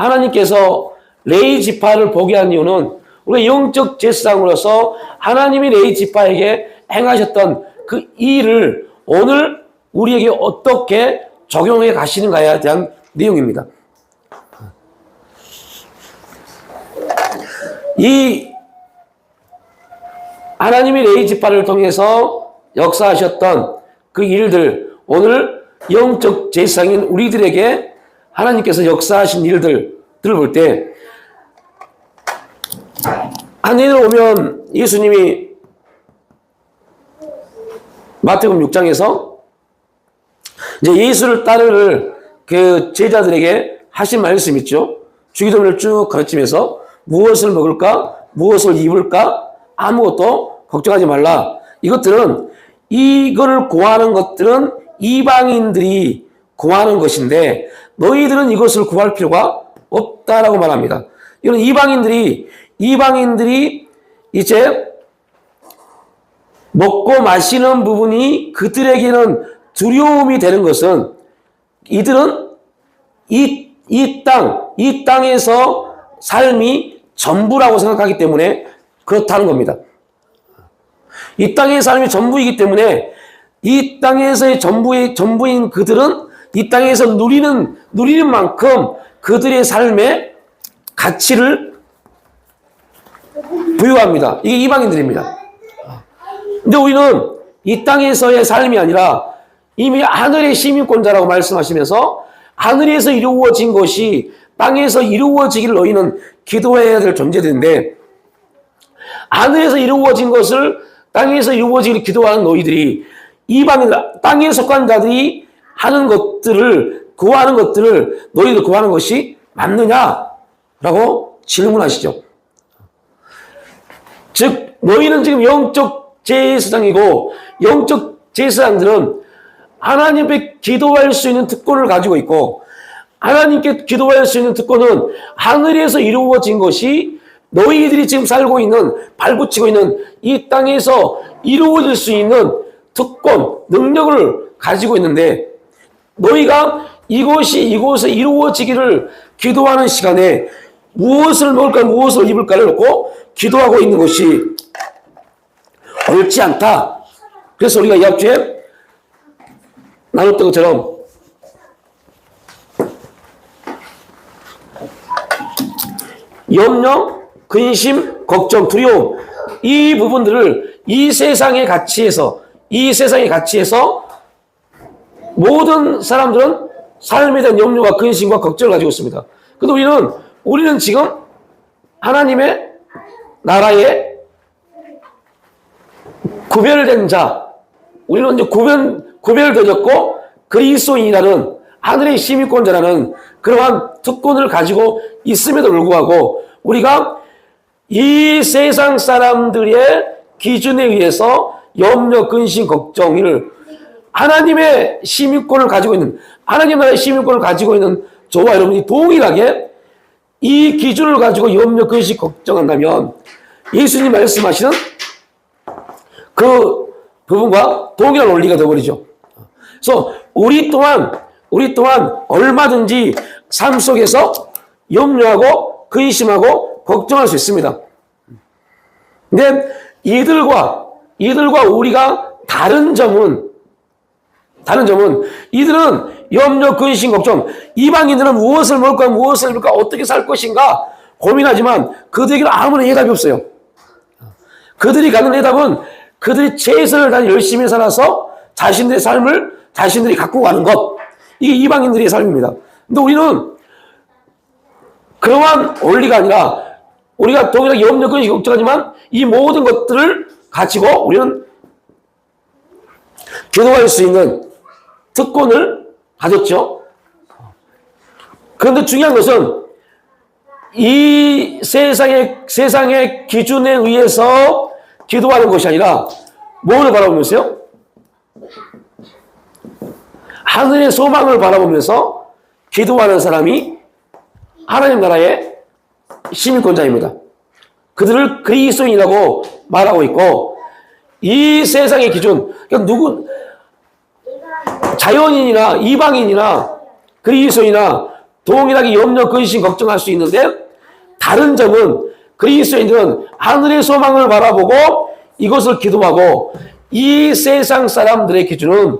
하나님께서 레위 지파를 보게 한 이유는 우리가 영적 제사장으로서 하나님이 레위 지파에게 행하셨던 그 일을 오늘 우리에게 어떻게 적용해 가시는가에 대한 내용입니다. 이 하나님이 레위 지파를 통해서 역사하셨던 그 일들, 오늘 영적 제사장인 우리들에게 하나님께서 역사하신 일들을 볼 때, 한해를 오면 예수님이 마태복음 6장에서 이제 예수를 따를 그 제자들에게 하신 말씀 있죠. 주기도문을 쭉 가르치면서 무엇을 먹을까, 무엇을 입을까, 아무것도 걱정하지 말라. 이거를 구하는 것들은 이방인들이 구하는 것인데 너희들은 이것을 구할 필요가 없다라고 말합니다. 이건 이방인들이 이제 먹고 마시는 부분이 그들에게는 두려움이 되는 것은 이들은 이 땅에서 삶이 전부라고 생각하기 때문에 그렇다는 겁니다. 이 땅의 삶이 전부이기 때문에 이 땅에서의 전부인 그들은 이 땅에서 누리는 만큼 그들의 삶에 가치를 부여합니다. 이게 이방인들입니다. 근데 우리는 이 땅에서의 삶이 아니라 이미 하늘의 시민권자라고 말씀하시면서 하늘에서 이루어진 것이 땅에서 이루어지기를 너희는 기도해야 될 존재들인데 하늘에서 이루어진 것을 땅에서 이루어지기를 기도하는 너희들이 이방인들, 땅에 속한 자들이 하는 것들을 구하는 것들을 너희들 구하는 것이 맞느냐라고 질문하시죠. 즉 너희는 지금 영적 제사장이고 영적 제사장들은 하나님께 기도할 수 있는 특권을 가지고 있고 하나님께 기도할 수 있는 특권은 하늘에서 이루어진 것이 너희들이 지금 살고 있는 발붙이고 있는 이 땅에서 이루어질 수 있는 특권, 능력을 가지고 있는데 너희가 이곳에 이루어지기를 기도하는 시간에 무엇을 먹을까 무엇을 입을까를 놓고 기도하고 있는 것이 옳지 않다. 그래서 우리가 이 학주에 나눴던 것처럼 염려, 근심, 걱정, 두려움 이 부분들을 이 세상의 가치에서 모든 사람들은 삶에 대한 염려와 근심과 걱정을 가지고 있습니다. 그런데 우리는 지금 하나님의 나라에 구별된 자, 우리는 이제 구별되었고 그리스도인이라는 하늘의 시민권자라는 그러한 특권을 가지고 있음에도 불구하고 우리가 이 세상 사람들의 기준에 의해서 염려, 근심, 걱정을 하나님의 시민권을 가지고 있는 하나님 나라의 시민권을 가지고 있는 저와 여러분이 동일하게 이 기준을 가지고 염려, 근심, 걱정한다면 예수님 말씀하시는 그 부분과 동일한 원리가 되어버리죠. 그래서 우리 또한 얼마든지 삶 속에서 염려하고 근심하고 걱정할 수 있습니다. 근데 이들과 우리가 다른 점은 이들은 염려, 근심, 걱정, 이방인들은 무엇을 먹을까, 무엇을 입을까, 어떻게 살 것인가 고민하지만 그들에게는 아무런 해답이 없어요. 그들이 갖는 해답은 그들이 최선을 다해 열심히 살아서 자신들의 삶을 자신들이 갖고 가는 것. 이게 이방인들의 삶입니다. 근데 우리는 그러한 원리가 아니라 우리가 동일하게 염려, 근심, 걱정하지만 이 모든 것들을 가지고 우리는 기도할 수 있는 특권을 가졌죠. 그런데 중요한 것은 이 세상의 기준에 의해서 기도하는 것이 아니라 뭐를 바라보면서요? 하늘의 소망을 바라보면서 기도하는 사람이 하나님 나라의 시민권자입니다. 그들을 그리스도인이라고 말하고 있고 이 세상의 기준, 그러니까 자연인이나 이방인이나 그리스도인이나 동일하게 염려, 근심, 걱정할 수 있는데 다른 점은 그리스도인들은 하늘의 소망을 바라보고 이것을 기도하고 이 세상 사람들의 기준은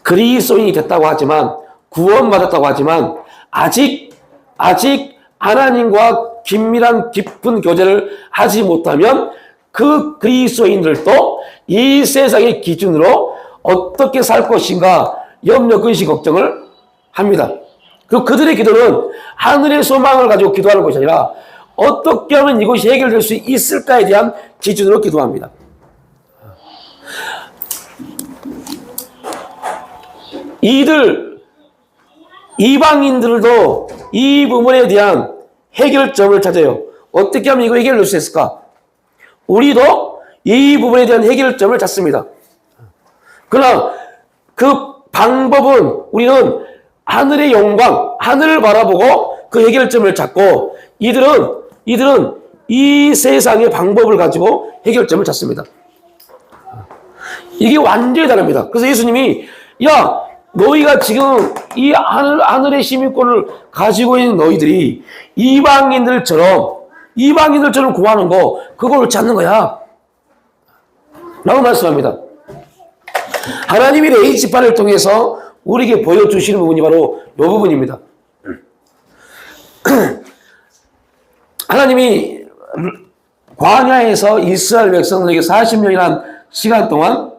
그리스도인이 됐다고 하지만 구원받았다고 하지만 아직 하나님과 긴밀한 깊은 교제를 하지 못하면 그 그리스도인들도 이 세상의 기준으로 어떻게 살 것인가 염려, 근심, 걱정을 합니다. 그리고 그들의 기도는 하늘의 소망을 가지고 기도하는 것이 아니라 어떻게 하면 이것이 해결될 수 있을까에 대한 기준으로 기도합니다. 이방인들도 이 부분에 대한 해결점을 찾아요. 어떻게 하면 이거 해결될 수 있을까? 우리도 이 부분에 대한 해결점을 찾습니다. 그러나 그 방법은 우리는 하늘의 영광, 하늘을 바라보고 그 해결점을 찾고 이들은 이 세상의 방법을 가지고 해결점을 찾습니다. 이게 완전히 다릅니다. 그래서 예수님이 야 너희가 지금 이 하늘의 시민권을 가지고 있는 너희들이 이방인들처럼 구하는 거 그걸 찾는 거야 라고 말씀합니다. 하나님이 레이지파를 통해서 우리에게 보여주시는 부분이 바로 이 부분입니다. 하나님이 광야에서 이스라엘 백성들에게 40년이라는 시간 동안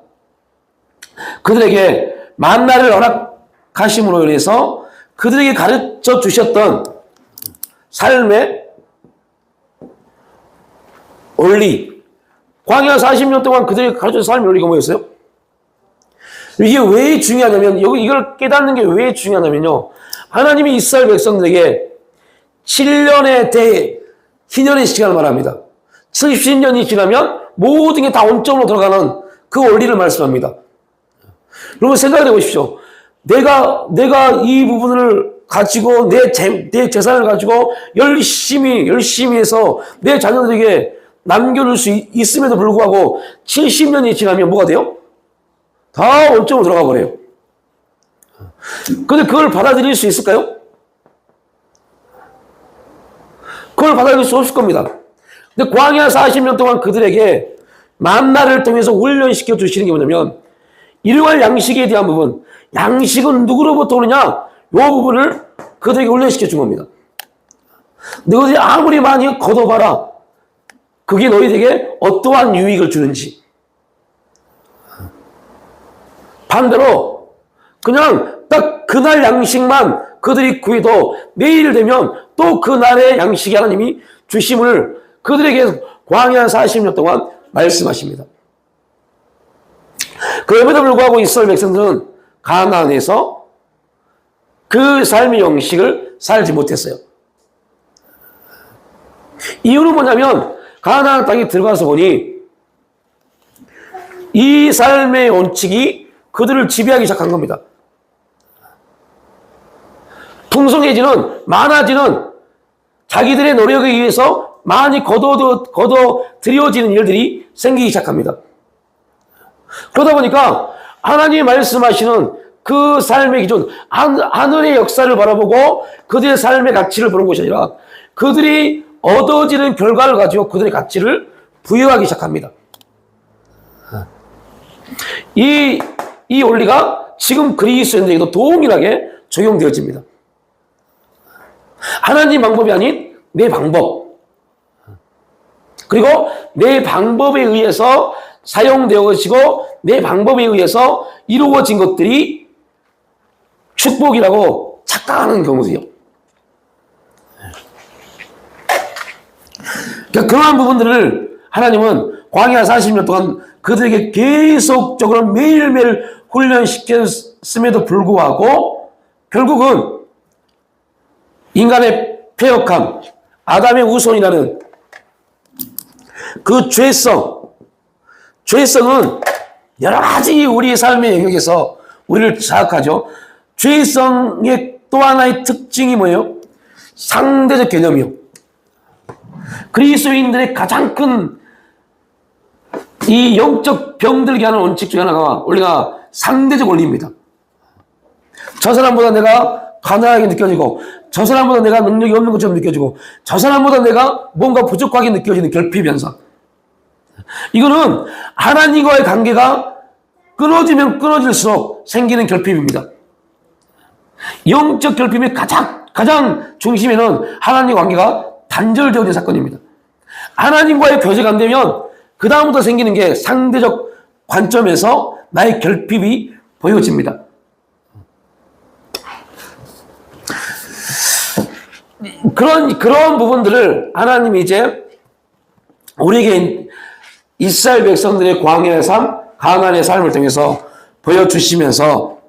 그들에게 만나를 허락하심으로 인해서 그들에게 가르쳐 주셨던 삶의 원리, 광야 40년 동안 그들에게 가르쳐 준 삶의 원리가 뭐였어요? 이게 왜 중요하냐면, 이걸 깨닫는 게 왜 중요하냐면요. 하나님이 이스라엘 백성들에게 7년의 희년의 시간을 말합니다. 70년이 지나면 모든 게 다 온점으로 들어가는 그 원리를 말씀합니다. 여러분 생각해 보십시오. 내가 이 부분을 가지고 내 재산을 가지고 열심히 해서 내 자녀들에게 남겨줄 수 있음에도 불구하고 70년이 지나면 뭐가 돼요? 다 원점으로 들어가 버려요. 근데 그걸 받아들일 수 있을까요? 그걸 받아들일 수 없을 겁니다. 근데 광야 40년 동안 그들에게 만나를 통해서 훈련시켜 주시는 게 뭐냐면 일용할 양식에 대한 부분, 양식은 누구로부터 오느냐? 이 부분을 그들에게 훈련시켜 준 겁니다. 너희들이 아무리 많이 걷어봐라. 그게 너희들에게 어떠한 유익을 주는지. 반대로 그냥 딱 그날 양식만 그들이 구해도 내일 되면 또 그날의 양식이 하나님이 주심을 그들에게 광야 40년 동안 말씀하십니다. 그럼에도 불구하고 이스라엘 백성들은 가나안에서 그 삶의 형식을 살지 못했어요. 이유는 뭐냐면 가나안 땅에 들어가서 보니 이 삶의 원칙이 그들을 지배하기 시작한 겁니다. 풍성해지는, 많아지는 자기들의 노력에 의해서 많이 거둬들여지는 일들이 생기기 시작합니다. 그러다 보니까 하나님이 말씀하시는 그 삶의 기준, 하늘의 역사를 바라보고 그들의 삶의 가치를 보는 것이 아니라 그들이 얻어지는 결과를 가지고 그들의 가치를 부여하기 시작합니다. 이 원리가 지금 그리스도인들에게도 동일하게 적용되어집니다. 하나님 방법이 아닌 내 방법. 그리고 내 방법에 의해서 사용되어지고 내 방법에 의해서 이루어진 것들이 축복이라고 착각하는 경우도요. 그러니까 그러한 부분들을 하나님은 광야 40년 동안 그들에게 계속적으로 매일매일 훈련시켰음에도 불구하고 결국은 인간의 패역함, 아담의 후손이라는 그 죄성은 여러 가지 우리의 삶의 영역에서 우리를 자극하죠. 죄성의 또 하나의 특징이 뭐예요? 상대적 개념이요. 그리스도인들의 가장 큰 이 영적 병들게 하는 원칙 중에 하나가 우리가 상대적 원리입니다. 저 사람보다 내가 가난하게 느껴지고, 저 사람보다 내가 능력이 없는 것처럼 느껴지고, 저 사람보다 내가 뭔가 부족하게 느껴지는 결핍 현상. 이거는 하나님과의 관계가 끊어지면 끊어질수록 생기는 결핍입니다. 영적 결핍의 가장 중심에는 하나님과 관계가 단절되어진 사건입니다. 하나님과의 교제가 안 되면 그 다음부터 생기는 게 상대적 관점에서 나의 결핍이 보여집니다. 그런 부분들을 하나님이 이제 우리에게 이스라엘 백성들의 광야의 삶, 가나안의 삶을 통해서 보여주시면서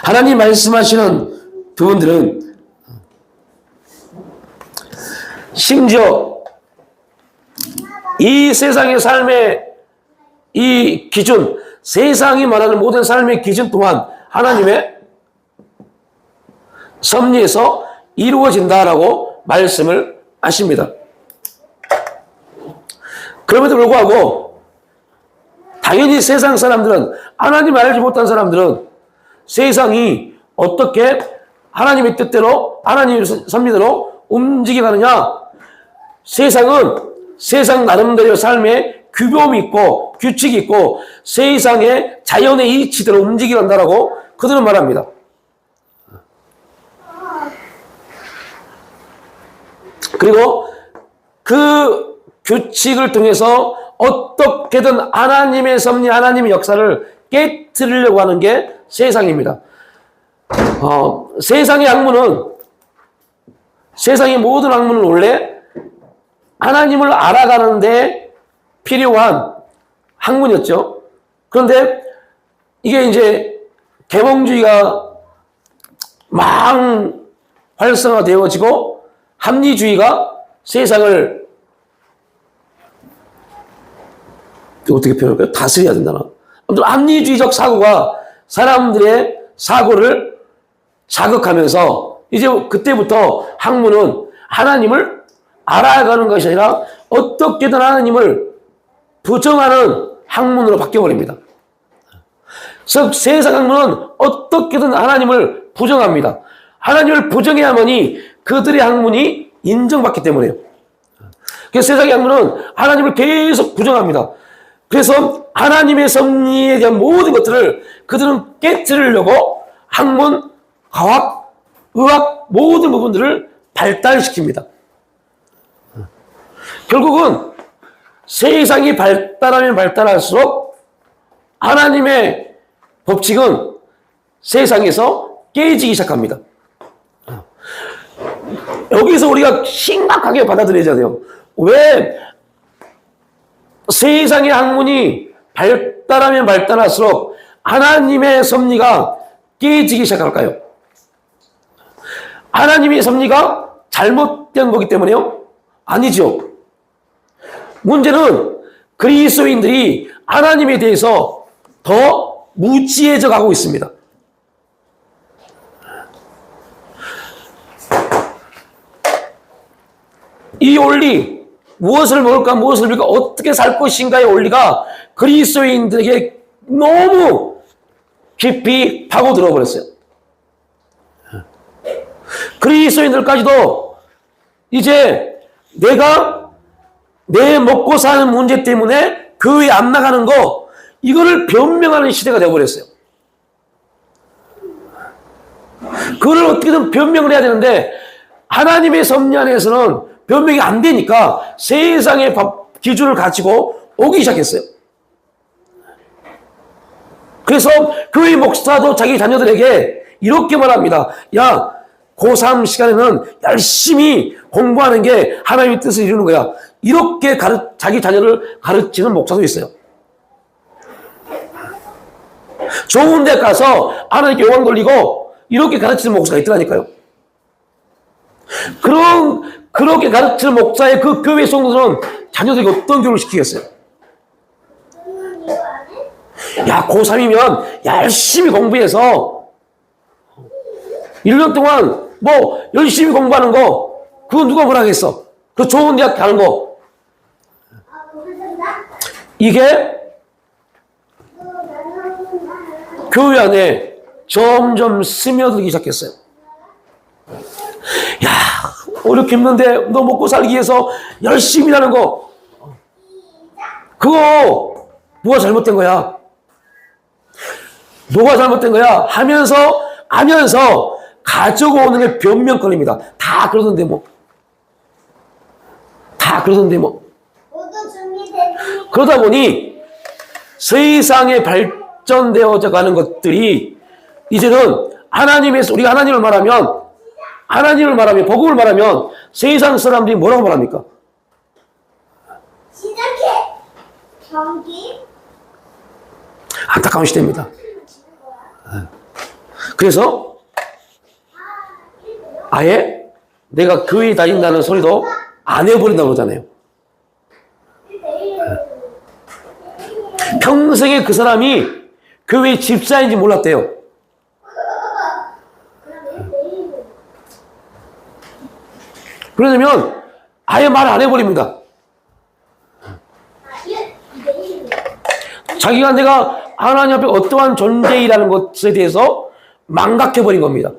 하나님 말씀하시는 부분들은 심지어 이 세상의 삶의 이 기준, 세상이 말하는 모든 삶의 기준 또한 하나님의 섭리에서 이루어진다라고 말씀을 하십니다. 그럼에도 불구하고 당연히 세상 사람들은, 하나님을 알지 못한 사람들은 세상이 어떻게 하나님의 뜻대로, 하나님의 섭리대로 움직여가느냐, 세상은 세상 나름대로 삶에 규범이 있고 규칙이 있고 세상의 자연의 이치대로 움직여간다라고 그들은 말합니다. 그리고 그 규칙을 통해서 어떻게든 하나님의 섭리, 하나님의 역사를 깨트리려고 하는 게 세상입니다. 세상의 학문은, 세상의 모든 학문은 원래 하나님을 알아가는데 필요한 학문이었죠. 그런데 이게 이제 계몽주의가 막 활성화되어지고 합리주의가 세상을 어떻게 표현할까요? 다스려야 된다나. 아무튼 합리주의적 사고가 사람들의 사고를 자극하면서 이제 그때부터 학문은 하나님을 알아가는 것이 아니라 어떻게든 하나님을 부정하는 학문으로 바뀌어버립니다. 그래서 세상 학문은 어떻게든 하나님을 부정합니다. 하나님을 부정해야만이 그들의 학문이 인정받기 때문에요. 그래서 세상의 학문은 하나님을 계속 부정합니다. 그래서 하나님의 섭리에 대한 모든 것들을 그들은 깨트리려고 학문, 과학, 의학 모든 부분들을 발달시킵니다. 결국은 세상이 발달하면 발달할수록 하나님의 법칙은 세상에서 깨지기 시작합니다. 여기서 우리가 심각하게 받아들여야 돼요. 왜 세상의 학문이 발달하면 발달할수록 하나님의 섭리가 깨지기 시작할까요? 하나님의 섭리가 잘못된 거기 때문에요? 아니죠. 문제는 그리스도인들이 하나님에 대해서 더 무지해져 가고 있습니다. 이 원리, 무엇을 먹을까, 무엇을 빌까, 어떻게 살 것인가의 원리가 그리스도인들에게 너무 깊이 파고들어 버렸어요. 그리스도인들까지도 이제 내가 내 먹고 사는 문제 때문에 교회 안 나가는 거, 이거를 변명하는 시대가 되어버렸어요. 그걸 어떻게든 변명을 해야 되는데 하나님의 섭리 안에서는 변명이 안 되니까 세상의 기준을 가지고 오기 시작했어요. 그래서 교회 목사도 자기 자녀들에게 이렇게 말합니다. 야, 고3 시간에는 열심히 공부하는 게 하나님의 뜻을 이루는 거야. 이렇게 자기 자녀를 가르치는 목사도 있어요. 좋은 데 가서 하나님께 영광 돌리고 이렇게 가르치는 목사가 있더라니까요. 그렇게 가르치는 목사의 그 교회 성도들은 자녀들에게 어떤 교육을 시키겠어요? 야, 고3이면 열심히 공부해서 1년 동안 뭐 열심히 공부하는 거, 그거 누가 뭐라 하겠어? 그 좋은 대학 가는 거. 이게 교회 안에 점점 스며들기 시작했어요. 야, 어렵게 힘든데 너 먹고 살기 위해서 열심히 하는 거, 그거 뭐가 잘못된 거야? 뭐가 잘못된 거야? 하면서 가지고 오는 게 변명거리입니다. 다 그러던데 뭐. 모두 준비됐습니다. 그러다 보니 세상에 발전되어져 가는 것들이 이제는 우리가 하나님을 말하면, 복음을 말하면 세상 사람들이 뭐라고 말합니까? 시작해. 경기. 안타까운 시대입니다. 그래서 아예 내가 교회에 다닌다는 소리도 안 해버린다고 그러잖아요. 평생에 그 사람이 교회 집사인지 몰랐대요. 그러면 아예 말 안 해버립니다. 자기가 내가 하나님 앞에 어떠한 존재이라는 것에 대해서 망각해버린 겁니다.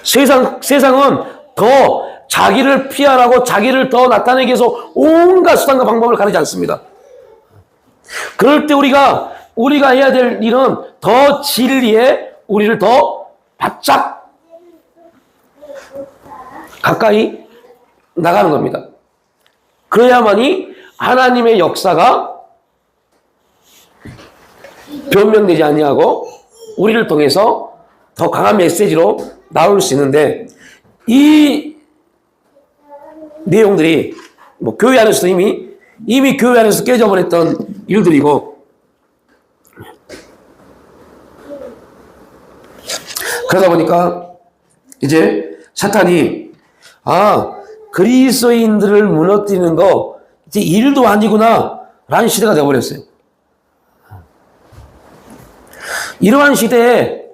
세상은 더 자기를 피하라고 자기를 더 나타내기 위해서 온갖 수단과 방법을 가리지 않습니다. 그럴 때 우리가 해야 될 일은 더 진리에 우리를 더 바짝 가까이 나가는 겁니다. 그래야만이 하나님의 역사가 변명되지 아니하고 우리를 통해서 더 강한 메시지로 나올 수 있는데, 이 내용들이 뭐 교회 안에서도 이미 교회 안에서 깨져버렸던 일들이고, 그러다 보니까 이제 사탄이 그리스도인들을 무너뜨리는 거 이제 일도 아니구나 라는 시대가 되어버렸어요. 이러한 시대에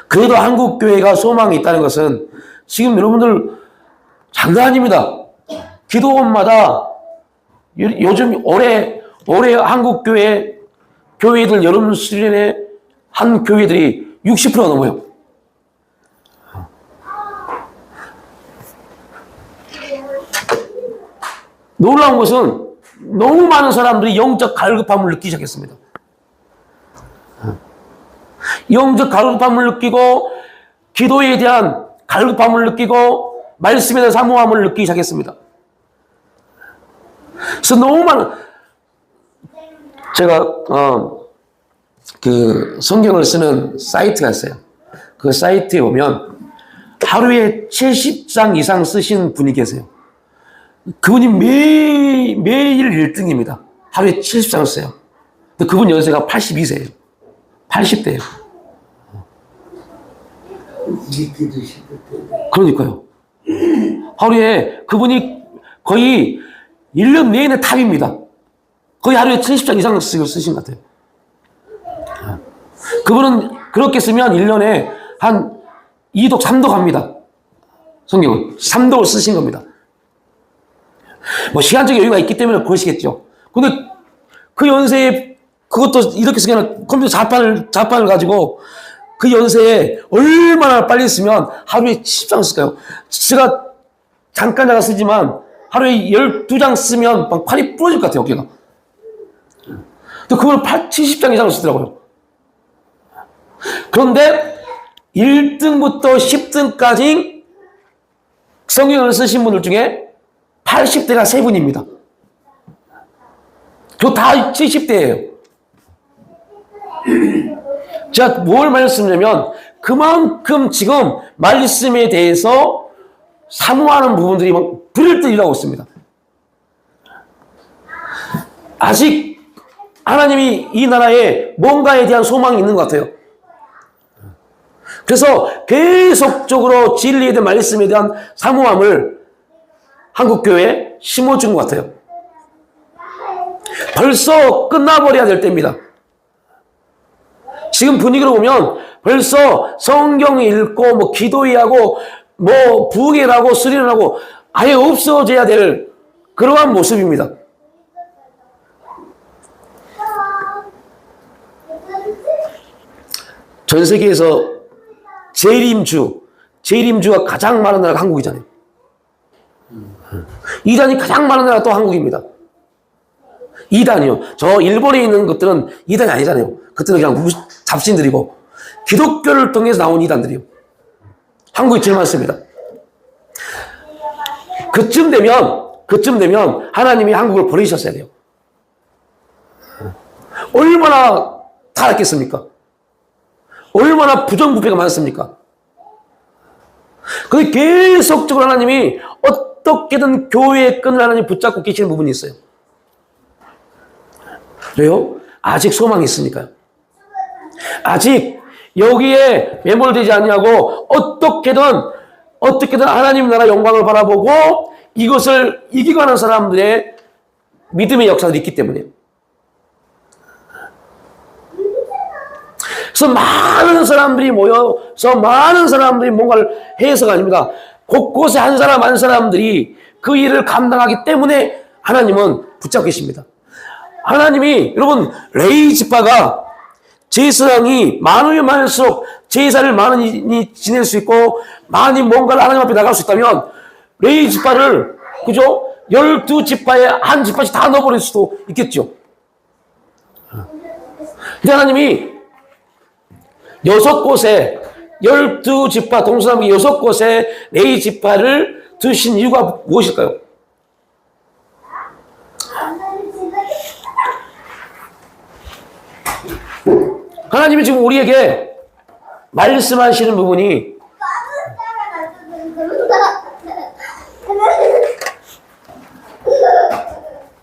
그래도 한국교회가 소망이 있다는 것은 지금 여러분들 장난 아닙니다. 기도원마다 요즘 올해 교회들 여름 수련회 한 교회들이 60%가 넘어요. 놀라운 것은 너무 많은 사람들이 영적 갈급함을 느끼기 시작했습니다. 영적 갈급함을 느끼고, 기도에 대한 갈급함을 느끼고, 말씀에 대한 사모함을 느끼기 시작했습니다. 그래서 너무 많은, 제가 그 성경을 쓰는 사이트가 있어요. 그 사이트에 보면 하루에 70장 이상 쓰신 분이 계세요. 그분이 매일 1등입니다. 하루에 70장을 써요. 근데 그분 연세가 82세예요. 80대예요. 그러니까요. 하루에 그분이 거의 1년 내내 탑입니다. 거의 하루에 70장 이상 쓰신 것 같아요. 그분은 그렇게 쓰면 1년에 한 2독, 3독 합니다. 성경은 3독을 쓰신 겁니다. 뭐 시간적 여유가 있기 때문에 그러시겠죠. 근데 그 연세에 그것도 이렇게 쓰면 컴퓨터 자판을 가지고 그 연세에 얼마나 빨리 쓰면 하루에 70장 쓸까요? 제가 잠깐 쓰지만 하루에 12장 쓰면 막 팔이 부러질 것 같아요, 어깨가. 근데 그걸 70장 이상을 쓰더라고요. 그런데 1등부터 10등까지 성경을 쓰신 분들 중에 80대가 3분입니다. 저 다 70대예요. 제가 뭘 말씀드리냐면 그만큼 지금 말씀에 대해서 사모하는 부분들이 막 불을 뜨이라고 있습니다. 아직 하나님이 이 나라에 뭔가에 대한 소망이 있는 것 같아요. 그래서 계속적으로 진리에 대한 말씀에 대한 사모함을 한국교회에 심어준 것 같아요. 벌써 끝나버려야 될 때입니다. 지금 분위기로 보면 벌써 성경 읽고 뭐 기도회하고 뭐 부흥회하고 수련하고 아예 없어져야 될 그러한 모습입니다. 전 세계에서 재림주가 가장 많은 나라가 한국이잖아요. 이단이 가장 많은 나라가 또 한국입니다. 이단이요. 저 일본에 있는 것들은 이단이 아니잖아요. 그때는 그냥 잡신들이고 기독교를 통해서 나온 이단들이요. 한국이 제일 많습니다. 그쯤 되면 하나님이 한국을 버리셨어야 돼요. 얼마나 타락했습니까? 얼마나 부정부패가 많습니까? 근데 계속적으로 하나님이 어떻게든 교회의 끈을 하나님 붙잡고 계시는 부분이 있어요. 왜요? 아직 소망이 있으니까요. 아직 여기에 매몰되지 않냐고 어떻게든 하나님 나라 영광을 바라보고 이것을 이기고 하는 사람들의 믿음의 역사들이 있기 때문에. 그래서 많은 사람들이 모여서 많은 사람들이 뭔가를 해서가 아닙니다. 곳곳에 한 사람들이 그 일을 감당하기 때문에 하나님은 붙잡고 계십니다. 하나님이 여러분 레위 지파가 제사장이 많으면 많을수록 제사를 많이 지낼 수 있고 많이 뭔가를 하나님 앞에 나갈 수 있다면 레위 지파를 그죠? 12지파에 한 지파씩 다 넣어버릴 수도 있겠죠. 근데 하나님이 6곳에 12지파 동서남북 6곳에 레위 지파를 두신 이유가 무엇일까요? 하나님이 지금 우리에게 말씀하시는 부분이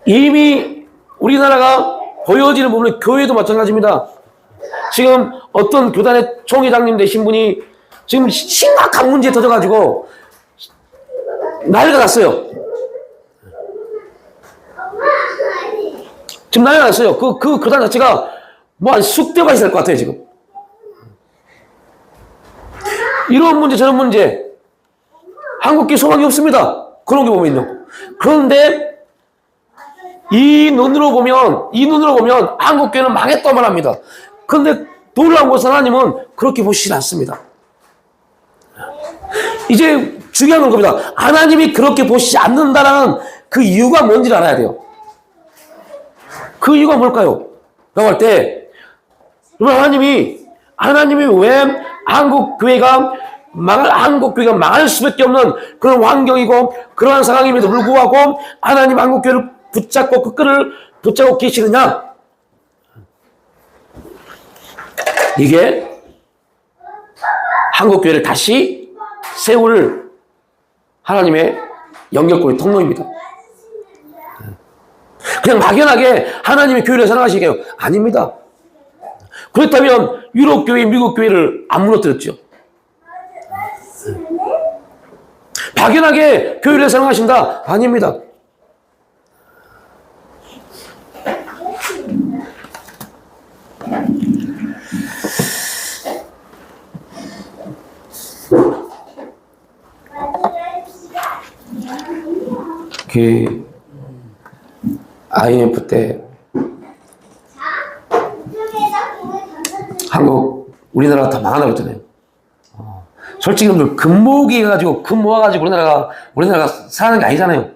이미 우리나라가 보여지는 부분은 교회도 마찬가지입니다. 지금 어떤 교단의 총회장님 되신 분이 지금 심각한 문제에 터져가지고 난리가 났어요. 지금 난리가 났어요. 그 교단 자체가 뭐 한 숙대가 있을 것 같아요, 지금. 이런 문제, 저런 문제. 한국계 소망이 없습니다. 그런 게 보면 있는. 그런데 이 눈으로 보면 한국교회는 망했다만 합니다. 그런데 놀라운 것은 하나님은 그렇게 보시지 않습니다. 이제 중요한 건 겁니다. 하나님이 그렇게 보시지 않는다라는 그 이유가 뭔지를 알아야 돼요. 그 이유가 뭘까요? 라고 할 때, 하나님이 왜 한국교회가 망할 수밖에 없는 그런 환경이고, 그러한 상황임에도 불구하고, 하나님 한국교회를 붙잡고 그 끈을 붙잡고 계시느냐? 이게 한국교회를 다시 세울 하나님의 연결고리 통로입니다. 그냥 막연하게 하나님의 교회를 사랑하시게요? 아닙니다. 그렇다면 유럽교회, 미국교회를 안 무너뜨렸죠. 막연하게 교회를 사랑하신다? 아닙니다. 그 IMF 때 우리나라가 다 망하다고 했잖아요. 솔직히 여러분들 금 모아가지고 우리나라가 사는 게 아니잖아요.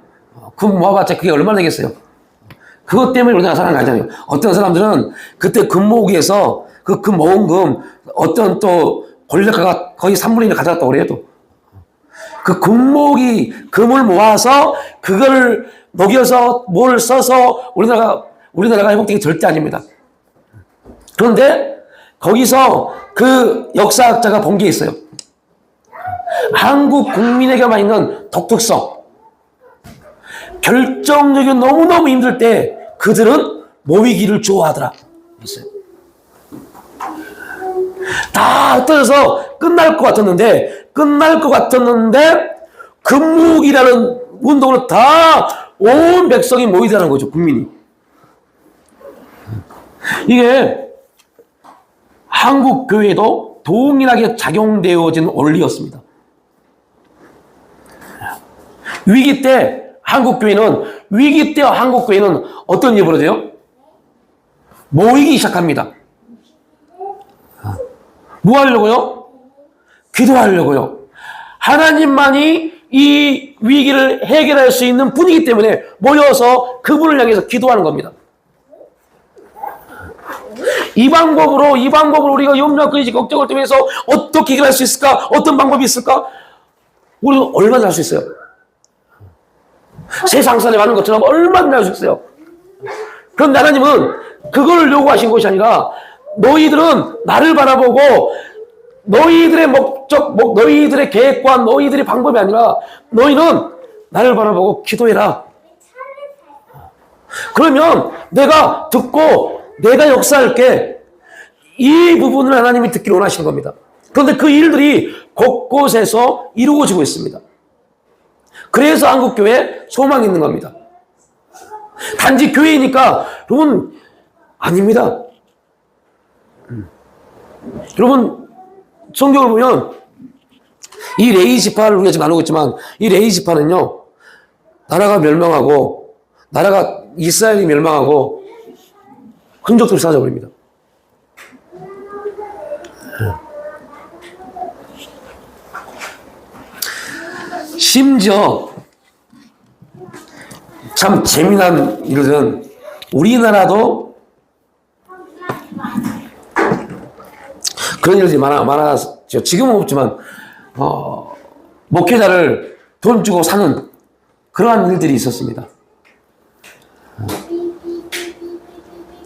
금 모아봤자 그게 얼마나 되겠어요. 그것 때문에 우리나라가 사는 게 아니잖아요. 어떤 사람들은 그때 금 모으기에서 그 금 모은 금 어떤 또 권력가가 거의 3분의 1을 가져갔다고 그래요. 또. 그 금을 모아서 그걸 녹여서 뭘 써서 우리나라가 회복되기 절대 아닙니다. 그런데 거기서 그 역사학자가 본 게 있어요. 한국 국민에게만 있는 독특성. 결정력이 너무너무 힘들 때 그들은 모이기를 좋아하더라. 했어요. 다 흩어져서 끝날 것 같았는데 금묵이라는 운동으로 다 온 백성이 모이더라는 거죠. 국민이. 이게 한국 교회도 동일하게 작용되어진 원리였습니다. 위기 때 한국 교회는 어떤 일이 벌어져요? 모이기 시작합니다. 뭐 하려고요? 기도하려고요. 하나님만이 이 위기를 해결할 수 있는 분이기 때문에 모여서 그분을 향해서 기도하는 겁니다. 이 방법으로 우리가 염려와 근심, 걱정을 통해서 어떻게 해결할 수 있을까? 어떤 방법이 있을까? 우리는 얼마나 할 수 있어요? 세상살이 많은 것처럼 얼마나 할 수 있어요? 그런데 하나님은 그걸 요구하신 것이 아니라 너희들은 나를 바라보고 너희들의 목적, 너희들의 계획과 너희들의 방법이 아니라 너희는 나를 바라보고 기도해라. 그러면 내가 듣고 내가 역사할게. 이 부분을 하나님이 듣기를 원하시는 겁니다. 그런데 그 일들이 곳곳에서 이루어지고 있습니다. 그래서 한국교회에 소망이 있는 겁니다. 단지 교회이니까 여러분 아닙니다. 여러분 성경을 보면 이 레이지파를 우리가 지금 나누고 있지만 이 레이지파는요 나라가 멸망하고 나라가 이스라엘이 멸망하고 흔적들이 사라져버립니다. 심지어 참 재미난 일은 우리나라도 그런 일들이 많았죠. 지금은 없지만 목회자를 돈 주고 사는 그러한 일들이 있었습니다.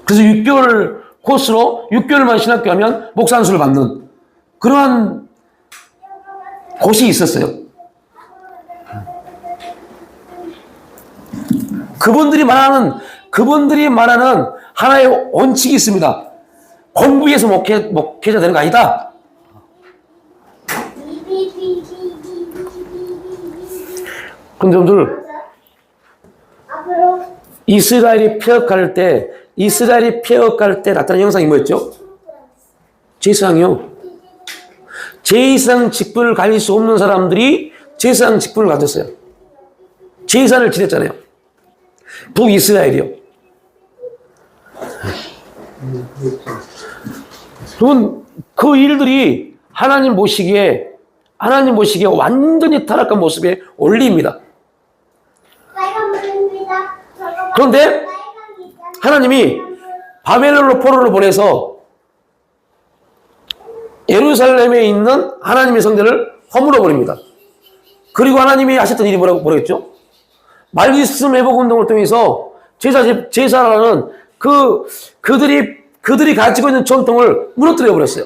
그래서 6개월 코스로 6개월만 신학교 하면 목사 안수를 받는 그러한 곳이 있었어요. 그분들이 말하는 하나의 원칙이 있습니다. 공부해서 목회자 되는 거 아니다. 그런데 여러분들 이스라엘이 폐역할 때 나타난 형상이 뭐였죠? 제사장이요. 제사장 직분을 가질 수 없는 사람들이 제사장 직분을 가졌어요. 제사를 지냈잖아요. 북이스라엘이요. 여러분 그 일들이 하나님 보시기에 완전히 타락한 모습에 올립니다. 그런데 하나님이 바벨론으로 포로를 보내서 예루살렘에 있는 하나님의 성전을 허물어 버립니다. 그리고 하나님이 하셨던 일이 뭐라겠죠? 말씀 회복 운동을 통해서 제사라는 그들이 가지고 있는 전통을 무너뜨려 버렸어요.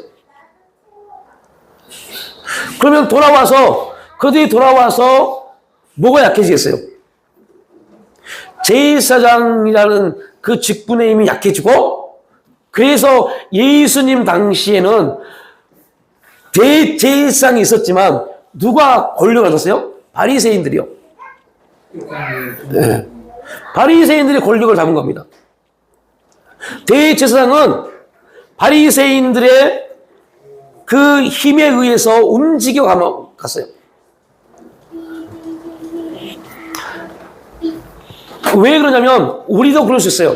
그러면 그들이 돌아와서 뭐가 약해지겠어요? 제사장이라는 그 직분의 힘이 약해지고, 그래서 예수님 당시에는 대제사장이 있었지만 누가 권력을 얻었어요? 바리새인들이요. 네. 바리새인들이 권력을 잡은 겁니다. 대제사장은 바리새인들의 그 힘에 의해서 움직여 갔어요. 왜 그러냐면 우리도 그럴 수 있어요.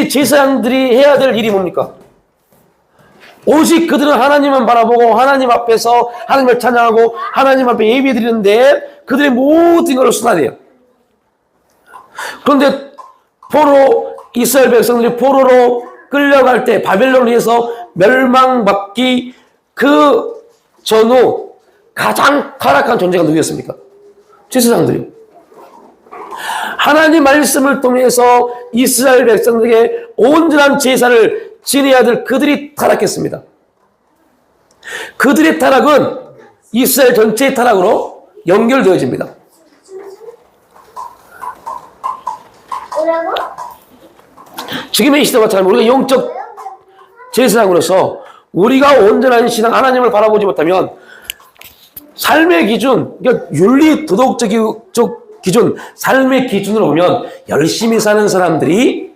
제사장들이 해야 될 일이 뭡니까? 오직 그들은 하나님만 바라보고 하나님 앞에서 하나님을 찬양하고 하나님 앞에 예배드리는데 그들의 모든 것을 쏟아내요. 그런데 이스라엘 백성들이 포로로 끌려갈 때 바벨론을 위해서 멸망받기 그 전후 가장 타락한 존재가 누구였습니까? 제사장들이요. 하나님 말씀을 통해서 이스라엘 백성들에게 온전한 제사를 지내야 될 그들이 타락했습니다. 그들의 타락은 이스라엘 전체의 타락으로 연결되어집니다. 뭐라고? 지금의 시대와 우리가 영적 제사장으로서 우리가 온전한 신앙 하나님을 바라보지 못하면 삶의 기준, 그러니까 윤리 도덕적 기준, 삶의 기준으로 보면 열심히 사는 사람들이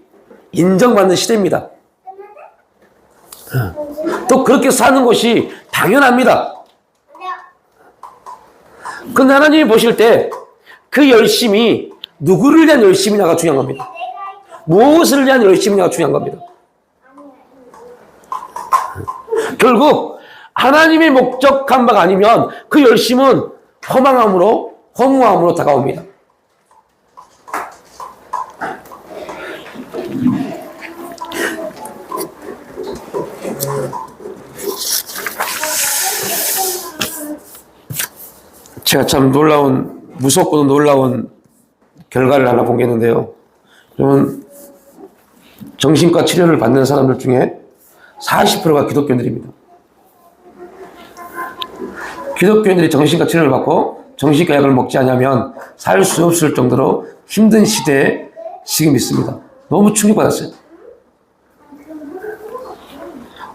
인정받는 시대입니다. 또 그렇게 사는 것이 당연합니다. 그런데 하나님이 보실 때 그 열심이 누구를 위한 열심이냐가 중요한 겁니다. 무엇을 위한 열심이냐가 중요한 겁니다. 결국 하나님의 목적한 바가 아니면 그 열심은 허무함으로 다가옵니다. 제가 참 무섭고도 놀라운 결과를 하나 본 게 있는데요. 여러분, 정신과 치료를 받는 사람들 중에 40%가 기독교인들입니다. 기독교인들이 정신과 치료를 받고 정신과 약을 먹지 않으면 살 수 없을 정도로 힘든 시대에 지금 있습니다. 너무 충격받았어요.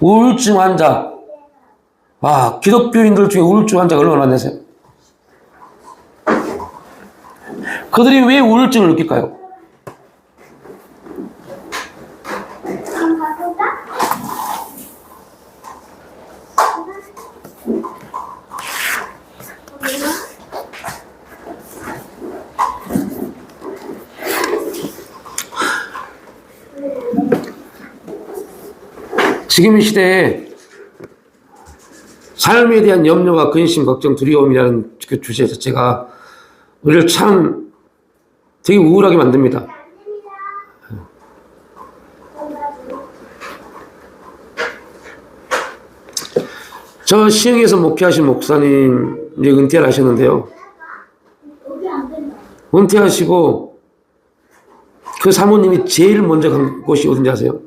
우울증 환자, 기독교인들 중에 우울증 환자가 얼마나 많으세요? 그들이 왜 우울증을 느낄까요? 지금 이 시대에 삶에 대한 염려와 근심, 걱정, 두려움이라는 그 주제 자체가 우리를 참 되게 우울하게 만듭니다. 저 시흥에서 목회하신 목사님 이제 은퇴를 하셨는데요. 은퇴하시고 그 사모님이 제일 먼저 간 곳이 어딘지 아세요?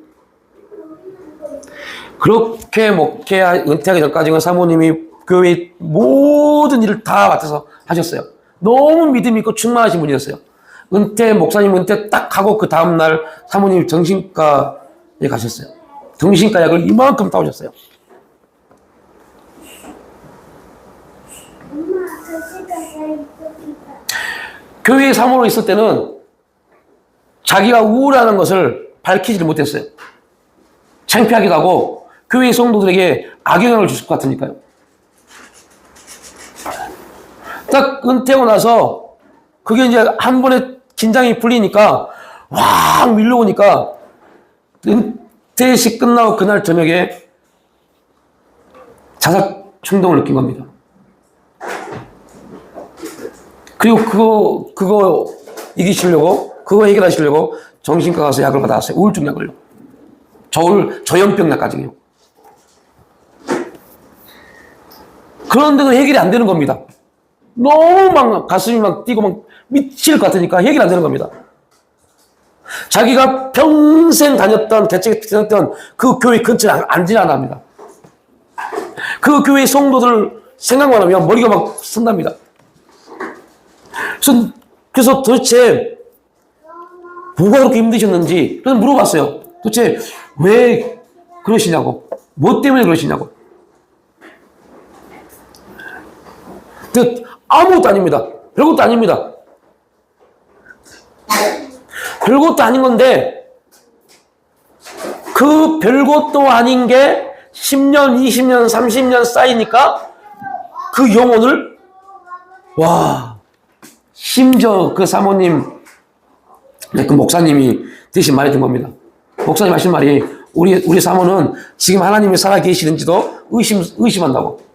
그렇게 은퇴하기 전까지는 사모님이 교회 모든 일을 다 맡아서 하셨어요. 너무 믿음 있고 충만하신 분이었어요. 목사님 은퇴 딱 하고 그 다음날 사모님이 정신과에 가셨어요. 정신과 약을 이만큼 따오셨어요. 교회에 사모로 있을 때는 자기가 우울하는 것을 밝히지를 못했어요. 창피하기도 하고 교회 성도들에게 악영향을 줄 것 같으니까요. 딱 은퇴하고 나서 그게 이제 한 번에 긴장이 풀리니까 확 밀려오니까 은퇴식 끝나고 그날 저녁에 자살 충동을 느낀 겁니다. 그리고 그거 이기시려고, 그거 해결하시려고 정신과 가서 약을 받아왔어요. 우울증 약을요. 저염병 약까지요. 그런데도 해결이 안 되는 겁니다. 너무 막 가슴이 막 뛰고 막 미칠 것 같으니까 해결이 안 되는 겁니다. 자기가 평생 다녔던 그 교회 근처에 안 지나갑니다. 그 교회 성도들 생각만 하면 머리가 막 쓴답니다. 그래서 도대체 뭐가 그렇게 힘드셨는지 그래서 물어봤어요. 도대체 왜 그러시냐고, 뭐 때문에 그러시냐고. 아무것도 아닙니다. 별것도 아닙니다. 별것도 아닌 건데 그 별것도 아닌 게 10년, 20년, 30년 쌓이니까 그 영혼을 심지어 그 사모님, 그 목사님이 대신 말해준 겁니다. 목사님 하신 말이 우리 사모는 지금 하나님이 살아 계시는지도 의심한다고.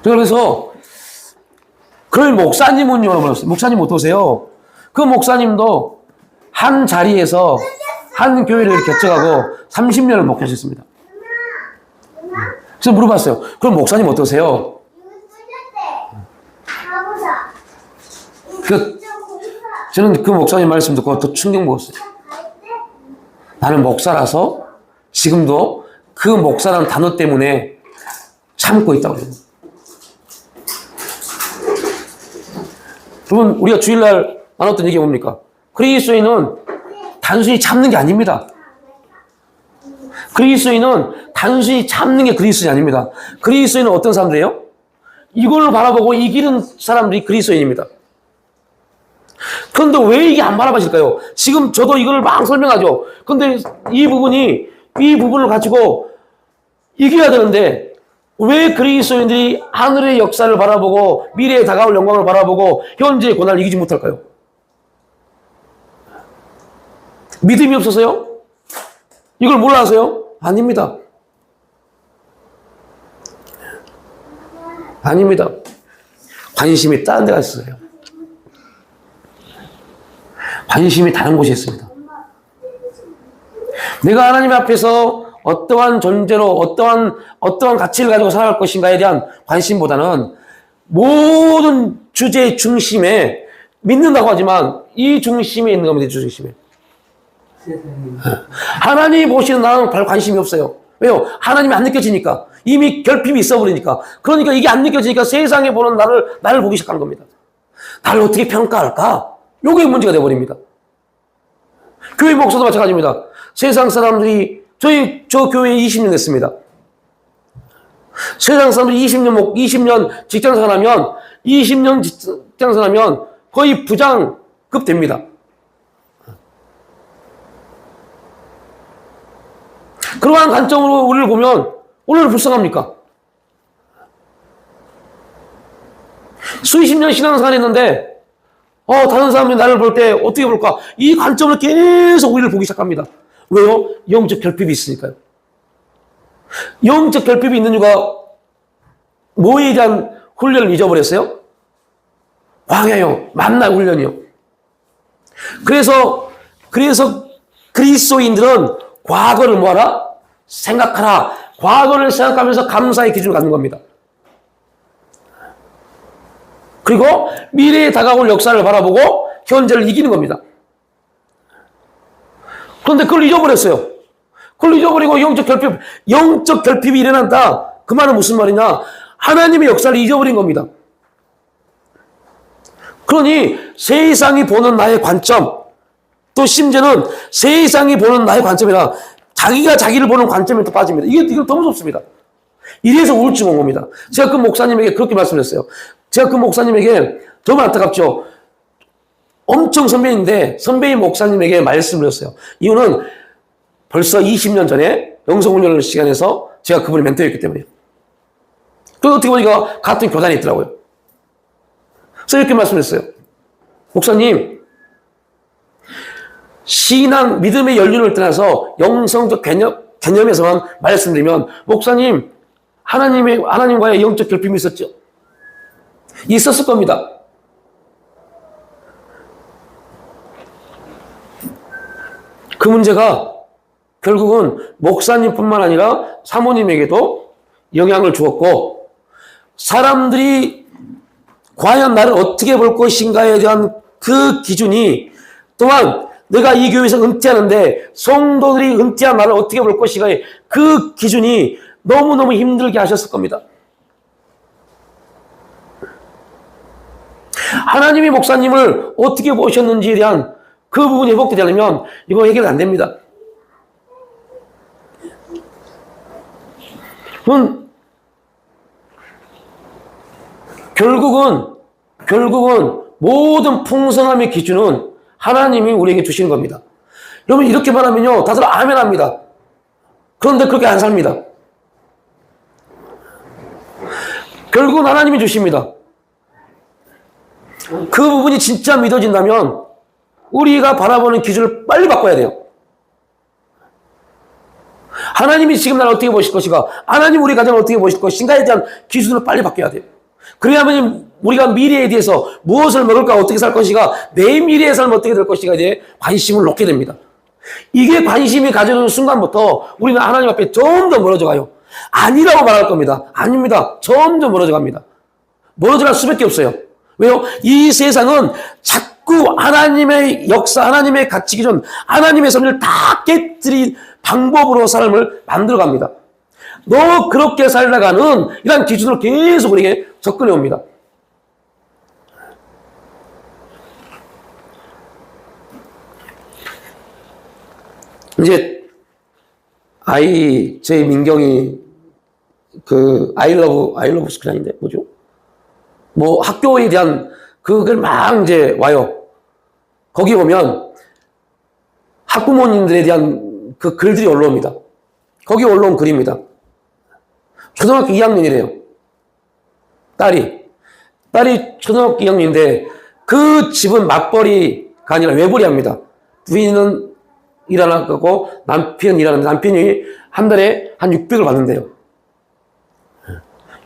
그래서 그런 목사님은요, 목사님 어떠세요? 그 목사님도 한 자리에서 한 교회를 개척하고 30년을 목회하셨습니다. 그래서 물어봤어요. 그럼 목사님 어떠세요? 저는 그 목사님 말씀 듣고 더 충격 먹었어요. 나는 목사라서 지금도 그 목사라는 단어 때문에 참고 있다고 해요. 여러분, 우리가 주일날 나눴던 얘기가 뭡니까? 그리스도인은 단순히 참는 게 아닙니다. 그리스도인은 단순히 참는 게 그리스도인이 아닙니다. 그리스도인은 어떤 사람들이에요? 이걸 바라보고 이기는 사람들이 그리스도인입니다. 그런데 왜 이게 안 바라봐질까요? 지금 저도 이걸 막 설명하죠. 그런데 이 부분을 가지고 이겨야 되는데 왜 그리스도인들이 하늘의 역사를 바라보고 미래에 다가올 영광을 바라보고 현재의 고난을 이기지 못할까요? 믿음이 없어서요? 이걸 몰라서요? 아닙니다. 아닙니다. 관심이 다른 데가 있어요. 관심이 다른 곳에 있습니다. 내가 하나님 앞에서 어떠한 존재로 어떠한 가치를 가지고 살아갈 것인가에 대한 관심보다는 모든 주제의 중심에 믿는다고 하지만 이 중심에 있는 겁니다. 중심에. 하나님이 보시는 나는 별 관심이 없어요. 왜요? 하나님이 안 느껴지니까. 이미 결핍이 있어버리니까. 그러니까 이게 안 느껴지니까 세상에 보는 나를 보기 시작하는 겁니다. 나를 어떻게 평가할까? 요게 문제가 돼버립니다. 교회 목사도 마찬가지입니다. 세상 사람들이 저 교회에 20년 됐습니다. 세상 사람들이 20년 직장생활하면 20년 직장생활하면 거의 부장급 됩니다. 그러한 관점으로 우리를 보면 오늘 불쌍합니까? 수십 년 신앙생활 했는데 다른 사람들이 나를 볼 때 어떻게 볼까? 이 관점을 계속 우리를 보기 시작합니다. 왜요? 영적 결핍이 있으니까요. 영적 결핍이 있는 이유가 뭐에 대한 훈련을 잊어버렸어요? 광야요. 만날 훈련이요. 그래서 그리스도인들은 과거를 뭐하라? 생각하라. 과거를 생각하면서 감사의 기준을 갖는 겁니다. 그리고 미래에 다가올 역사를 바라보고 현재를 이기는 겁니다. 그런데 그걸 잊어버렸어요. 그걸 잊어버리고 영적 결핍이 일어난다. 그 말은 무슨 말이냐? 하나님의 역사를 잊어버린 겁니다. 그러니 세상이 보는 나의 관점, 또 심지어는 세상이 보는 나의 관점이라 자기가 자기를 보는 관점에 또 빠집니다. 이게 더 무섭습니다. 이래서 우울증 온 겁니다. 제가 그 목사님에게 그렇게 말씀했어요. 제가 그 목사님에게 정말 안타깝죠. 엄청 선배인데 선배인 목사님에게 말씀을 했어요. 이유는 벌써 20년 전에 영성훈련 시간에서 제가 그분의 멘토였기 때문에. 그리고 어떻게 보니까 같은 교단에 있더라고요. 그래서 이렇게 말씀했어요. 목사님, 신앙, 믿음의 연륜을 떠나서 영성적 개념에서만 말씀드리면, 목사님, 하나님과의 영적 결핍이 있었죠? 있었을 겁니다. 그 문제가 결국은 목사님뿐만 아니라 사모님에게도 영향을 주었고, 사람들이 과연 나를 어떻게 볼 것인가에 대한 그 기준이, 또한 내가 이 교회에서 은퇴하는데 성도들이 은퇴한 나를 어떻게 볼 것인가의 그 기준이 너무너무 힘들게 하셨을 겁니다. 하나님이 목사님을 어떻게 보셨는지에 대한 그 부분이 회복되지 않으면 이거 해결 안 됩니다. 결국은 모든 풍성함의 기준은 하나님이 우리에게 주시는 겁니다. 여러분 이렇게 말하면요 다들 아멘 합니다. 그런데 그렇게 안 삽니다. 결국은 하나님이 주십니다. 그 부분이 진짜 믿어진다면 우리가 바라보는 기준을 빨리 바꿔야 돼요. 하나님이 지금 나를 어떻게 보실 것인가, 하나님 우리 가정을 어떻게 보실 것인가에 대한 기준을 빨리 바뀌어야 돼요. 그래야만 우리가 미래에 대해서 무엇을 먹을까, 어떻게 살 것인가, 내 미래의 삶은 어떻게 될 것인가에 대해 관심을 놓게 됩니다. 이게 관심이 가져오는 순간부터 우리는 하나님 앞에 점점 멀어져 가요. 아니라고 말할 겁니다. 아닙니다. 점점 멀어져 갑니다. 멀어져 갈 수밖에 없어요. 왜요? 이 세상은 자꾸 하나님의 역사, 하나님의 가치 기준, 하나님의 섭리를 다 깨뜨린 방법으로 삶을 만들어 갑니다. 너 그렇게 살다가는 이런 기준으로 계속 우리에게 접근해 옵니다. 이제 저희 민경이 아이러브 스쿨인데 뭐죠? 뭐 학교에 대한 그걸 막 이제 와요. 거기 보면 학부모님들에 대한 그 글들이 올라옵니다. 거기 올라온 글입니다. 초등학교 2학년이래요. 딸이 초등학교 2학년인데 그 집은 맞벌이가 아니라 외벌이 합니다. 부인은 일하고 남편 일하는데 남편이 한 달에 한 600을 받는데요.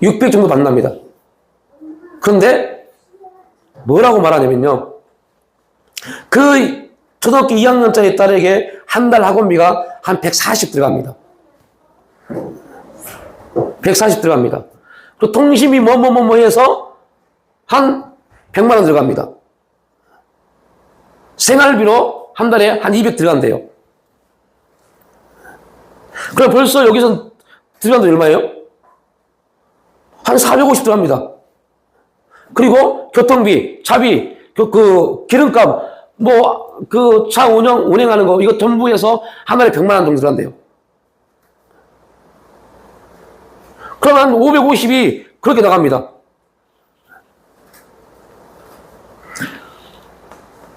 600 정도 받는답니다. 그런데 뭐라고 말하냐면요. 그 초등학교 2학년짜리 딸에게 한 달 학원비가 한 140 들어갑니다. 140 들어갑니다. 그리고 통신비 뭐 해서 한 100만 원 들어갑니다. 생활비로 한 달에 한 200 들어간대요. 그럼 벌써 여기서 들어간 돈 얼마예요? 한 450 들어갑니다. 그리고 교통비, 차비, 기름값, 그 차 운행하는 거, 이거 전부 해서 한 달에 100만 원 정도 들어간대요. 그럼 한 550이 그렇게 나갑니다.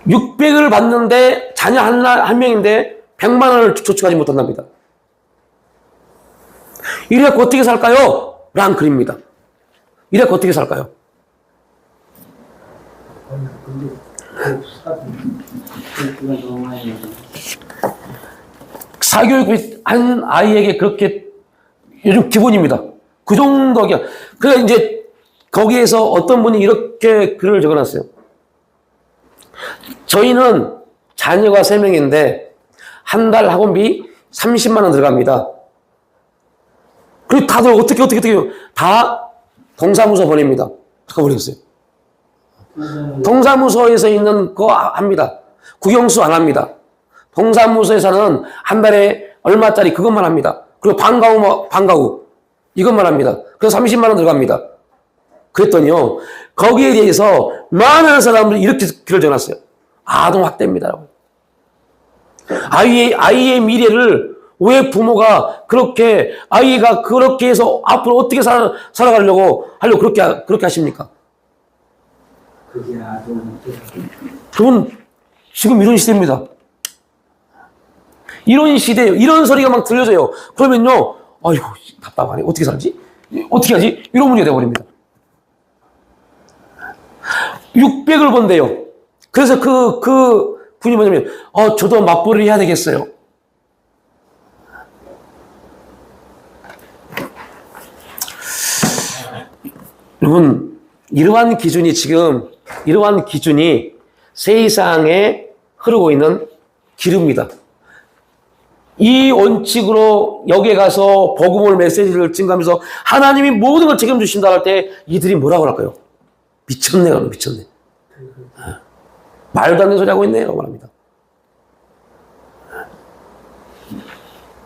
600을 받는데 자녀 한 명인데 100만 원을 저축하지 못한답니다. 이래갖고 어떻게 살까요? 라는 글입니다. 이래갖고 어떻게 살까요? 사교육비 한 아이에게 그렇게 요즘 기본입니다. 그 정도가. 그래서 이제 거기에서 어떤 분이 이렇게 글을 적어놨어요. 저희는 자녀가 3명인데 한 달 학원비 30만 원 들어갑니다. 그리고 다들 어떻게 다 동사무소 보냅니다. 가버렸어요. 동사무소에서 있는 거 합니다. 국영수 안 합니다. 동사무소에서는 한 달에 얼마짜리 그것만 합니다. 그리고 방과후 이것만 합니다. 그래서 30만 원 들어갑니다. 그랬더니요, 거기에 대해서 많은 사람들이 이렇게 글을 전했어요. 아동학대입니다라고. 아이의 미래를 왜 부모가 아이가 그렇게 해서 앞으로 어떻게 살아가려고 그렇게 하십니까? 그게 아동학대. 그건 지금 이런 시대입니다. 이런 시대예요. 이런 소리가 막 들려져요. 그러면요, 아이고, 답답하네. 어떻게 살지? 어떻게 하지? 이런 문제가 되어버립니다. 600을 번대요. 그래서 그 분이 뭐냐면, 저도 맞벌이를 해야 되겠어요. 여러분, 이러한 기준이 세상에 흐르고 있는 기류입니다. 이 원칙으로 여기에 가서 복음을 메시지를 증가하면서 하나님이 모든 걸 책임주신다 할 때 이들이 뭐라고 할까요? 미쳤네. 말도 안 되는 소리 하고 있네 라고 말합니다.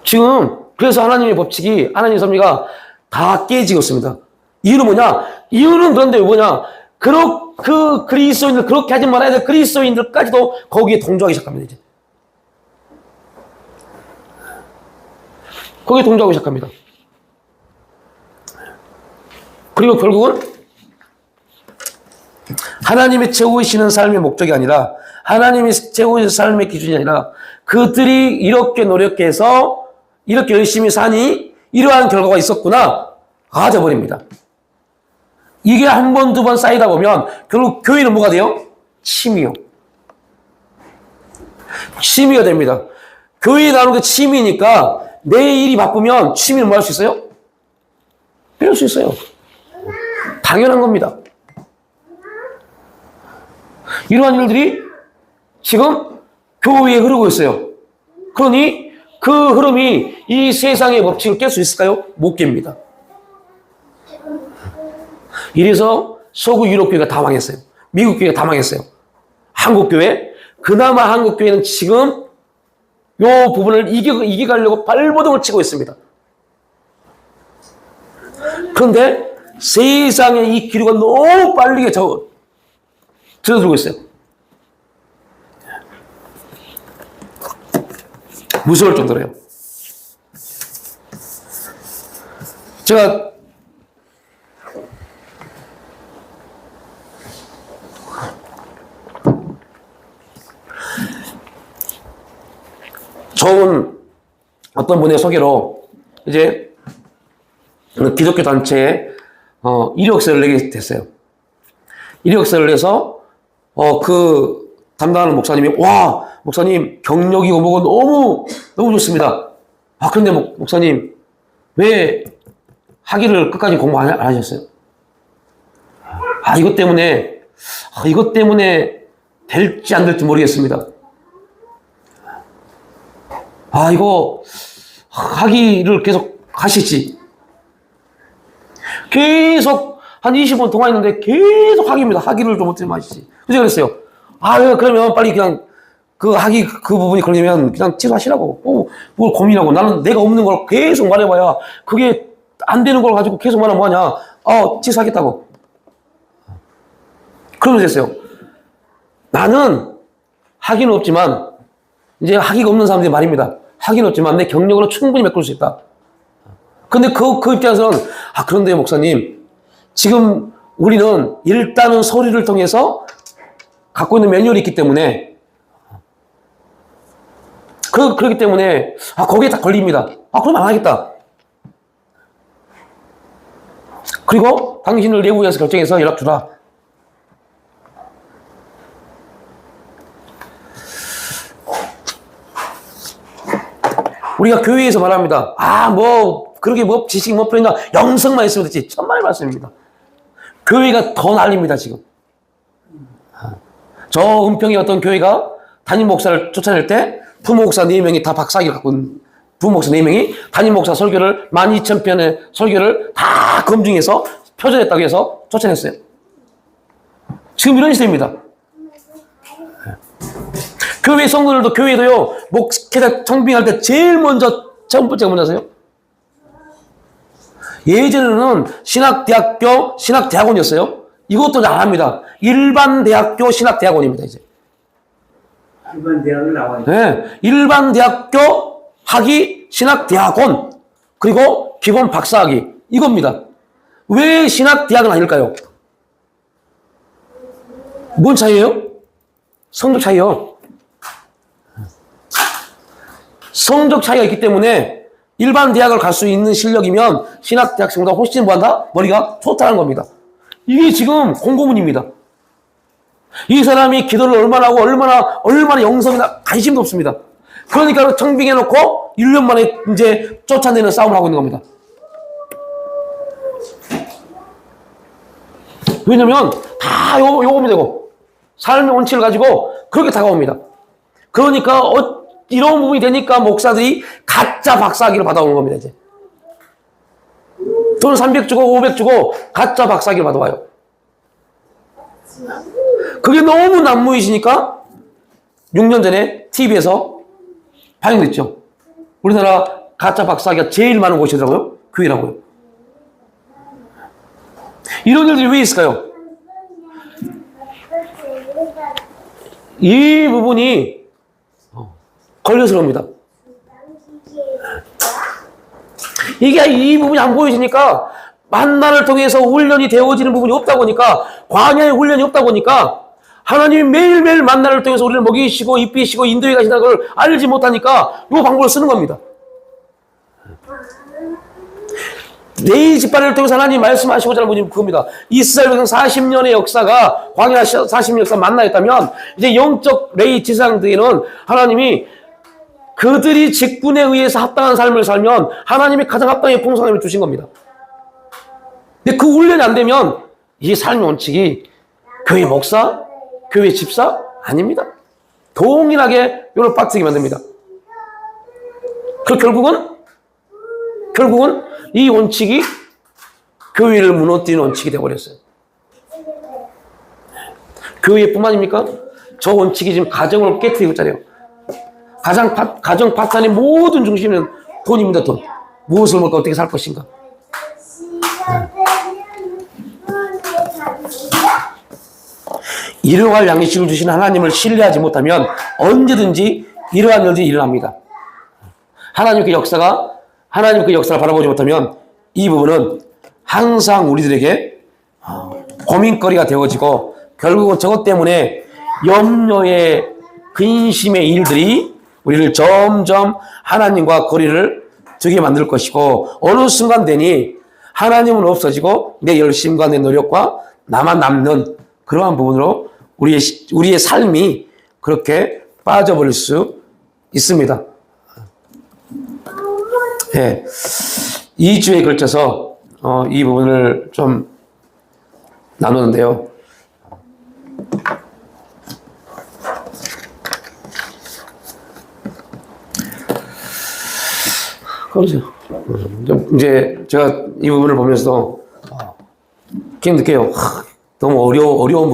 지금 그래서 하나님의 법칙이, 하나님의 섭리가 다 깨지고 있습니다. 이유는 뭐냐? 이유는 그런데 뭐냐? 그 그리스도인들, 그렇게 하지 말아야 될 그리스도인들까지도 거기에 동조하기 시작합니다. 이제 거기에 동조하기 시작합니다. 그리고 결국은 하나님이 채우시는 삶의 목적이 아니라, 하나님이 채우시는 삶의 기준이 아니라, 그들이 이렇게 노력해서 이렇게 열심히 사니 이러한 결과가 있었구나 가져버립니다. 이게 한 번, 두 번 쌓이다 보면 결국 교회는 뭐가 돼요? 취미요. 취미가 됩니다. 교회에 나오는 게 취미니까 내 일이 바쁘면 취미는 뭐 할 수 있어요? 배울 수 있어요. 당연한 겁니다. 이러한 일들이 지금 교회에 흐르고 있어요. 그러니 그 흐름이 이 세상의 법칙을 깰 수 있을까요? 못 깹니다. 이래서 서구 유럽 교회가 다 망했어요. 미국 교회가 다 망했어요. 한국 교회, 그나마 한국 교회는 지금 요 부분을 이겨가려고 발버둥을 치고 있습니다. 그런데 세상에 이 기류가 너무 빠르게 들어들고 있어요. 무서울 정도로요. 제가 좋은 어떤 분의 소개로 이제 기독교 단체에 이력서를 내게 됐어요. 이력서를 내서 그 담당하는 목사님이 와 목사님 경력이고 뭐고 너무 좋습니다. 아 그런데 목사님 왜 학위를 끝까지 공부 안 하셨어요? 이것 때문에 될지 안 될지 모르겠습니다. 이거 학위를 계속 하실지. 계속 한 20분 통화했는데 계속 학위입니다. 학위를 좀 어떻게 하시지. 그래서 그랬어요. 그러면 빨리 그냥 그 학위 그 부분이 걸리면 그냥 취소하시라고. 뭘 고민하고 나는 내가 없는 걸 계속 말해봐야 그게 안 되는 걸 가지고 계속 말하면 뭐하냐. 취소하겠다고. 그러면 됐어요. 나는 학위는 없지만 이제 학위가 없는 사람들이 말입니다. 학위는 없지만 내 경력으로 충분히 메꿀 수 있다. 근데 그 입장에서는 그런데 목사님 지금 우리는 일단은 서류를 통해서 갖고 있는 매뉴얼이 있기 때문에 그렇기 때문에 거기에 다 걸립니다. 그럼 안 하겠다. 그리고 당신을 내부에서 결정해서 연락 주라. 우리가 교회에서 말합니다. 그렇게 지식 필요했나 영성만 있으면 됐지. 천만의 말씀입니다. 교회가 더 난립니다, 지금. 저 은평의 어떤 교회가 담임 목사를 쫓아낼 때 부모 목사 4명이 다 박사학위를 갖고 있는 부모 목사 4명이 담임 목사 설교를 12,000편의 설교를 다 검증해서 표절했다고 해서 쫓아냈어요. 지금 이런 시대입니다. 교회 성도들도 교회도요 목회자 청빙할 때 제일 먼저 첫 번째가 뭔지 아세요? 예전에는 신학대학교 신학대학원이었어요. 이것도 안 합니다. 일반 대학교 신학대학원입니다. 이제 일반 대학을 나와요. 네, 일반 대학교 학위 신학대학원 그리고 기본 박사학위 이겁니다. 왜 신학대학은 아닐까요? 뭔 차이예요? 성적 차이요. 성적 차이가 있기 때문에 일반 대학을 갈 수 있는 실력이면 신학대학생보다 훨씬 뭐한다? 머리가 좋다는 겁니다. 이게 지금 공고문입니다. 이 사람이 기도를 얼마나 하고 얼마나 영성이나 관심도 없습니다. 그러니까 청빙해놓고 1년 만에 이제 쫓아내는 싸움을 하고 있는 겁니다. 왜냐면 다 요금이 되고 삶의 원칙을 가지고 그렇게 다가옵니다. 그러니까 이런 부분이 되니까 목사들이 가짜 박사학위를 받아오는 겁니다. 이제 돈 300 주고 500 주고 가짜 박사학위를 받아와요. 그게 너무 난무이시니까 6년 전에 TV에서 방영됐죠. 우리나라 가짜 박사학위가 제일 많은 곳이더라고요. 교회라고요. 이런 일들이 왜 있을까요? 이 부분이 걸려서 그럽니다. 이 부분이 안 보여지니까 만나를 통해서 훈련이 되어지는 부분이 없다 보니까 광야의 훈련이 없다 보니까 하나님이 매일매일 만나를 통해서 우리를 먹이시고 입히시고 인도해 가신다는 걸 알지 못하니까 이 방법을 쓰는 겁니다. 내 집안을 통해서 하나님 말씀하시고자 하는 분이 그겁니다. 이스라엘 백성 40년의 역사가 광야 40년 역사 만나였다면 이제 영적 레이 지상들에는 하나님이 그들이 직분에 의해서 합당한 삶을 살면 하나님이 가장 합당의 풍성함을 주신 겁니다. 근데 그 훈련이 안 되면 이 삶의 원칙이 교회 목사, 교회 집사 아닙니다. 동일하게 요를 빡치게 만듭니다. 그 결국은 이 원칙이 교회를 무너뜨리는 원칙이 되어버렸어요. 교회뿐만입니까? 저 원칙이 지금 가정을 깨뜨리고 있잖아요. 가정 파탄의 모든 중심은 돈입니다. 돈. 무엇을 먹고 어떻게 살 것인가. 일용할 양식을 주신 하나님을 신뢰하지 못하면 언제든지 이러한 일들이 일어납니다. 하나님 그 역사를 바라보지 못하면 이 부분은 항상 우리들에게 고민거리가 되어지고 결국은 저것 때문에 염려의 근심의 일들이 우리를 점점 하나님과 거리를 두게 만들 것이고 어느 순간 되니 하나님은 없어지고 내 열심과 내 노력과 나만 남는 그러한 부분으로 우리의 삶이 그렇게 빠져버릴 수 있습니다. 예. 2주에 걸쳐서 이 부분을 좀 나누는데요. 그러죠. 이제 제가 이 부분을 보면서 느껴요. 너무 어려운